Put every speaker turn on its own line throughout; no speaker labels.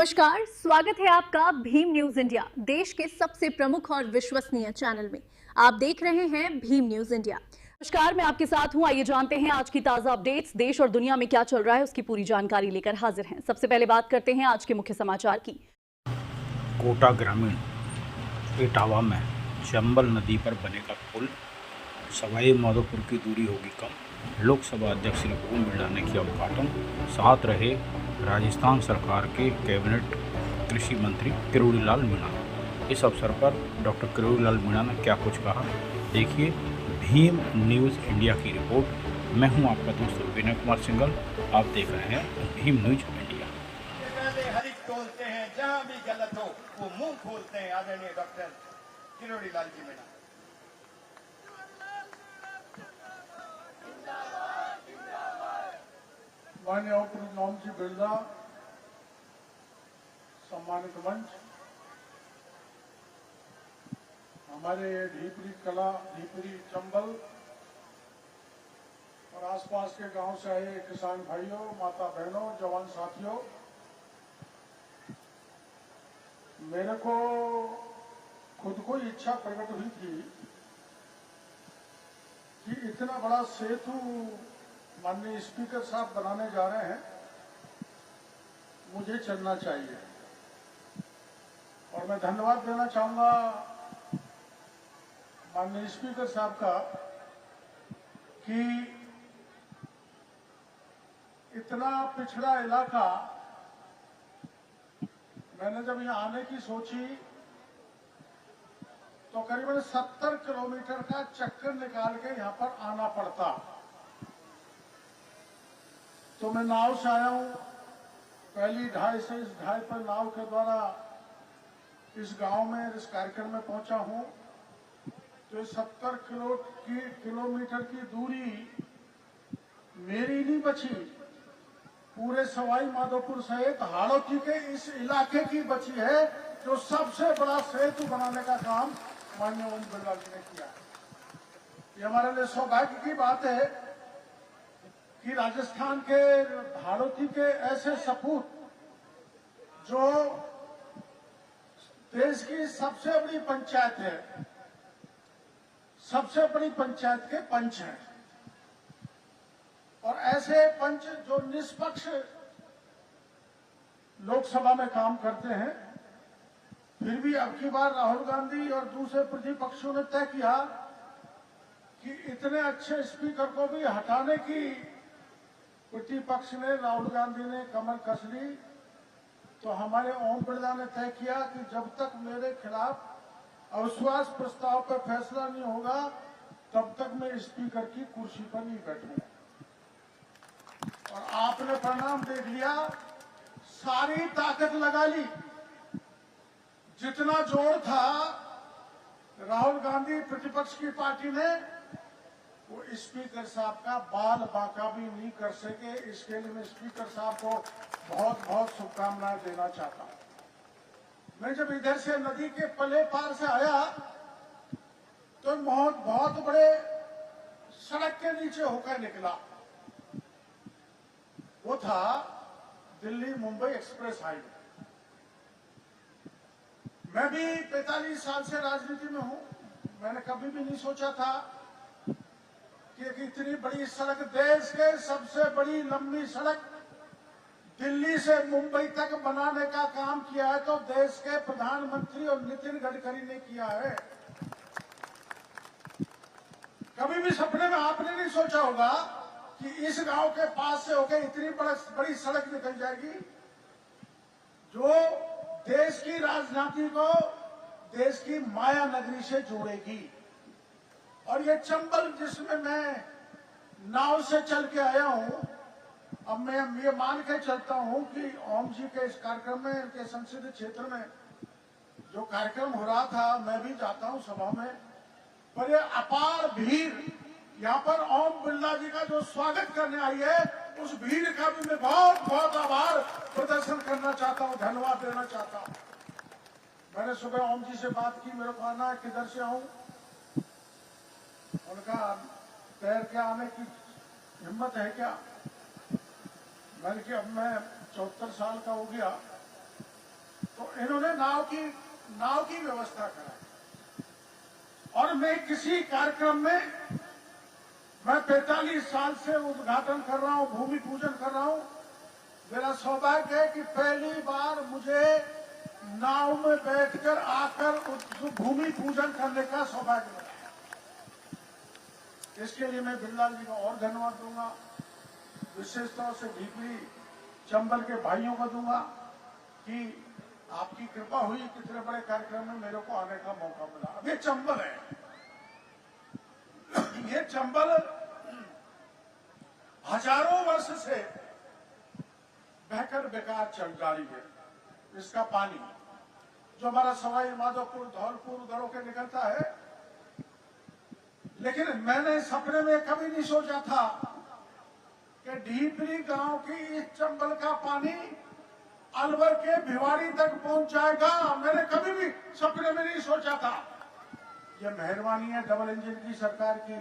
नमस्कार, स्वागत है आपका भीम न्यूज इंडिया, देश के सबसे प्रमुख और विश्वसनीय चैनल में। आप देख रहे हैं भीम न्यूज इंडिया। नमस्कार, मैं आपके साथ हूं। आइए जानते हैं आज की ताजा अपडेट्स। देश और दुनिया में क्या चल रहा है उसकी पूरी जानकारी लेकर हाजिर हैं। सबसे पहले बात करते हैं आज के मुख्य समाचार की।
कोटा ग्रामीण इटावा में चंबल नदी पर बनेगा पुल, सवाई माधोपुर की दूरी होगी कम। लोकसभा अध्यक्ष श्री ओम बिरला ने किया उद्घाटन। साथ रहे राजस्थान सरकार के कैबिनेट कृषि मंत्री किरोड़ीलाल मीणा। इस अवसर पर डॉक्टर किरोड़ीलाल मीणा ने क्या कुछ कहा, देखिए भीम न्यूज़ इंडिया की रिपोर्ट। मैं हूं आपका दोस्त विनय कुमार सिंघल। आप देख रहे हैं भीम न्यूज़ इंडिया।
बोलते हैं जहां भी गलत हो वो मुंह खोलते हैं आदरणीय डॉक्टर किरोड़ीलाल जी मीणा।
माननीय डॉक्टर ओम जी बिरला, सम्मानित मंच, हमारे ढीपरी कला, ढीपरी चंबल और आसपास के गांव से आए किसान भाइयों, माता बहनों, जवान साथियों, मेरे को खुद को इच्छा प्रकट हुई थी कि इतना बड़ा सेतु माननीय स्पीकर साहब बनाने जा रहे हैं, मुझे चलना चाहिए। और मैं धन्यवाद देना चाहूंगा माननीय स्पीकर साहब का कि इतना पिछड़ा इलाका, मैंने जब यहाँ आने की सोची तो करीबन 70 किलोमीटर का चक्कर निकाल के यहाँ पर आना पड़ता। तो मैं नाव से आया हूँ, पहली ढाई से इस ढाई पर नाव के द्वारा इस गांव में, इस कार्यक्रम में पहुंचा हूँ। तो 70 किलोमीटर की दूरी मेरी नहीं बची, पूरे सवाई माधोपुर सहित हाड़ौती के इस इलाके की बची है, जो सबसे बड़ा सेतु बनाने का काम माननीय ओम बिरला जी ने किया। ये हमारे लिए सौभाग्य की बात है कि राजस्थान के हाड़ौती के ऐसे सपूत, जो देश की सबसे बड़ी पंचायत है, सबसे बड़ी पंचायत के पंच हैं, और ऐसे पंच जो निष्पक्ष लोकसभा में काम करते हैं, फिर भी अब की बार राहुल गांधी और दूसरे प्रतिपक्षों ने तय किया कि इतने अच्छे स्पीकर को भी हटाने की प्रतिपक्ष ने, राहुल गांधी ने कमर कस ली। तो हमारे ओम बिरला ने तय किया कि जब तक मेरे खिलाफ अविश्वास प्रस्ताव पर फैसला नहीं होगा, तब तक मैं स्पीकर की कुर्सी पर नहीं बैठूंगा। और आपने परिणाम देख लिया, सारी ताकत लगा ली, जितना जोर था राहुल गांधी प्रतिपक्ष की पार्टी ने, वो स्पीकर साहब का बाल बांका भी नहीं कर सके। इसके लिए मैं स्पीकर साहब को बहुत बहुत शुभकामनाएं देना चाहता हूं। मैं जब इधर से नदी के पले पार से आया तो बहुत बड़े सड़क के नीचे होकर निकला। वो था दिल्ली मुंबई एक्सप्रेस हाईवे। मैं भी 45 साल से राजनीति में हूं, मैंने कभी भी नहीं सोचा था कि एक इतनी बड़ी सड़क, देश के सबसे बड़ी लंबी सड़क दिल्ली से मुंबई तक बनाने का काम किया है तो देश के प्रधानमंत्री और नितिन गडकरी ने किया है। कभी भी सपने में आपने नहीं सोचा होगा कि इस गांव के पास से होकर इतनी बड़ी सड़क निकल जाएगी, जो देश की राजनीति को देश की माया नगरी से जोड़ेगी। और ये चंबल, जिसमें मैं नाव से चल के आया हूं, अब मैं ये मान के चलता हूं कि ओम जी के इस कार्यक्रम में, इनके संसदीय क्षेत्र में जो कार्यक्रम हो रहा था, मैं भी जाता हूं सभा में, पर ये अपार भीड़ यहाँ पर ओम बिरला जी का जो स्वागत करने आई है, उस भीड़ का भी मैं बहुत बहुत आभार प्रदर्शन करना चाहता हूं, धन्यवाद देना चाहता हूं। मैंने सुबह ओम जी से बात की, मेरे को आना है, किधर से आऊं? उनका तैर के आने की हिम्मत है क्या? मैंने कि अब मैं 74 साल का हो गया, तो इन्होंने नाव की व्यवस्था कराई। और मैं किसी कार्यक्रम में मैं 45 साल से उद्घाटन कर रहा हूं, भूमि पूजन कर रहा हूं। मेरा सौभाग्य है कि पहली बार मुझे नाव में बैठकर आकर उस भूमि पूजन करने का सौभाग्य मिला। इसके लिए मैं बिरलाल जी को और धन्यवाद दूंगा, विशेष तौर से ढीपरी चंबल के भाइयों को दूंगा कि आपकी कृपा हुई, कितने बड़े कार्यक्रम में मेरे को आने का मौका मिला। अब ये चंबल है, ये चंबल हजारों वर्ष से बहकर बेकार चल जारी है। इसका पानी जो हमारा सवाई माधोपुर, धौलपुर, उधरों के निकलता है, लेकिन मैंने सपने में कभी नहीं सोचा था कि ढीपरी गांव की इस चंबल का पानी अलवर के भिवाड़ी तक पहुंच जाएगा। मैंने कभी भी सपने में नहीं सोचा था। यह मेहरबानी है डबल इंजन की सरकार की।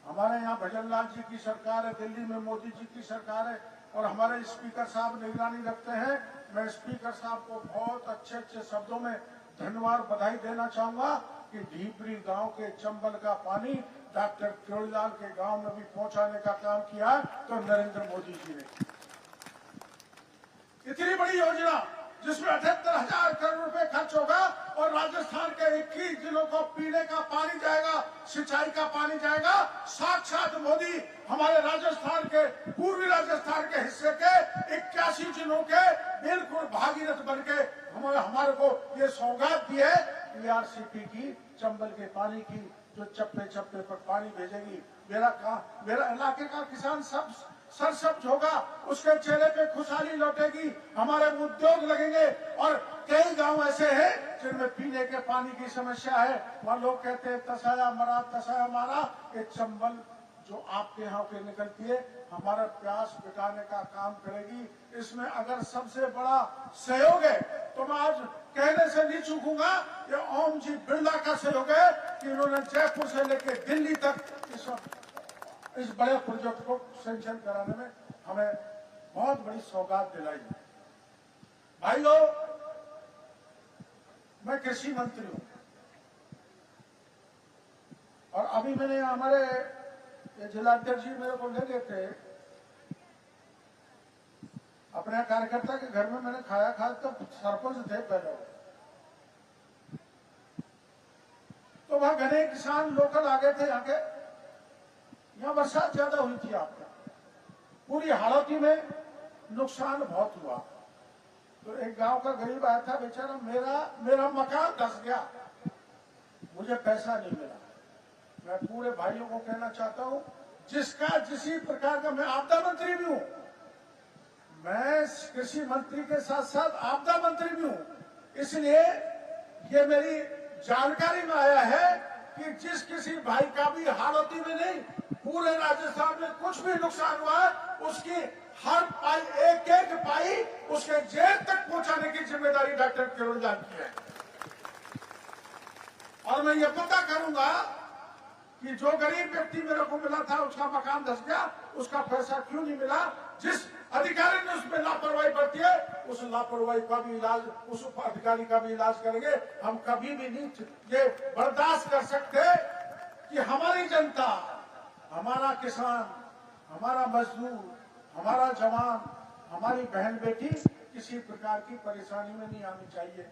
हमारे यहाँ भजनलाल जी की सरकार है, दिल्ली में मोदी जी की सरकार है, और हमारे स्पीकर साहब निगरानी रखते हैं। मैं स्पीकर साहब को बहुत अच्छे अच्छे शब्दों में धन्यवाद, बधाई देना चाहूंगा कि ढीपरी गांव के चंबल का पानी डॉक्टर किरोड़ीलाल के गांव में भी पहुंचाने का काम किया तो नरेंद्र मोदी जी ने। इतनी बड़ी योजना जिसमें 78,000 करोड़ रुपए खर्च होगा और राजस्थान के 21 जिलों को पीने का पानी जाएगा, सिंचाई का पानी जाएगा। साक्षात मोदी हमारे राजस्थान के, पूर्वी राजस्थान के हिस्से के 81 जिलों के बिल्कुल भागीरथ बनके हमारे को ये सौगात दी है। ERCP की चंबल के पानी की जो चप्पे चप्पे पर पानी भेजेगी, मेरा इलाके का किसान सब सरसब्ज होगा, उसके चेहरे पे खुशहाली लौटेगी, हमारे उद्योग लगेंगे। और कई गांव ऐसे हैं जिनमें पीने के पानी की समस्या है, वहां लोग कहते हैं तसाया मारा। ये चंबल जो आपके यहाँ पे निकलती है हमारा प्यास मिटाने का काम करेगी। इसमें अगर सबसे बड़ा सहयोग है तो मैं आज कहने से नहीं चूकूंगा, ये ओम जी बिरला का सहयोग है कि उन्होंने जयपुर से लेकर दिल्ली तक इस बड़े प्रोजेक्ट को सैंक्शन कराने में हमें बहुत बड़ी सौगात दिलाई है। भाइयों, मैं कृषि मंत्री हूं और अभी मैंने हमारे जिलाध्यक्ष जी मेरे को ले गए थे अपने कार्यकर्ता के घर में, मैंने खाया तो सरपंच थे पहले, तो वहां घने किसान लोकल आ गए थे। यहाँ बरसात ज्यादा हुई थी, आपका पूरी हालती में नुकसान बहुत हुआ। तो एक गांव का गरीब आया था, बेचारा मेरा मकान धस गया, मुझे पैसा नहीं मिला। मैं पूरे भाइयों को कहना चाहता हूं, जिसका जिसी प्रकार का, मैं आपदा मंत्री भी हूं, मैं कृषि मंत्री के साथ साथ आपदा मंत्री भी हूं। इसलिए ये मेरी जानकारी में आया है कि जिस किसी भाई का भी हालती में नहीं, पूरे राजस्थान में कुछ भी नुकसान हुआ, उसकी हर पाई, एक पाई उसके जेल तक पहुंचाने की जिम्मेदारी डॉक्टर किरोड़ीलाल की है। और मैं ये पता करूंगा कि जो गरीब व्यक्ति मेरे को मिला था, उसका मकान धस गया, उसका पैसा क्यों नहीं मिला। जिस अधिकारी ने उसमें लापरवाही बरती है, उस लापरवाही का भी इलाज, उस अधिकारी का भी इलाज करेंगे। हम कभी भी नहीं ये बर्दाश्त कर सकते कि हमारी जनता, हमारा किसान, हमारा मजदूर, हमारा जवान, हमारी बहन बेटी किसी प्रकार की परेशानी में नहीं आनी चाहिए।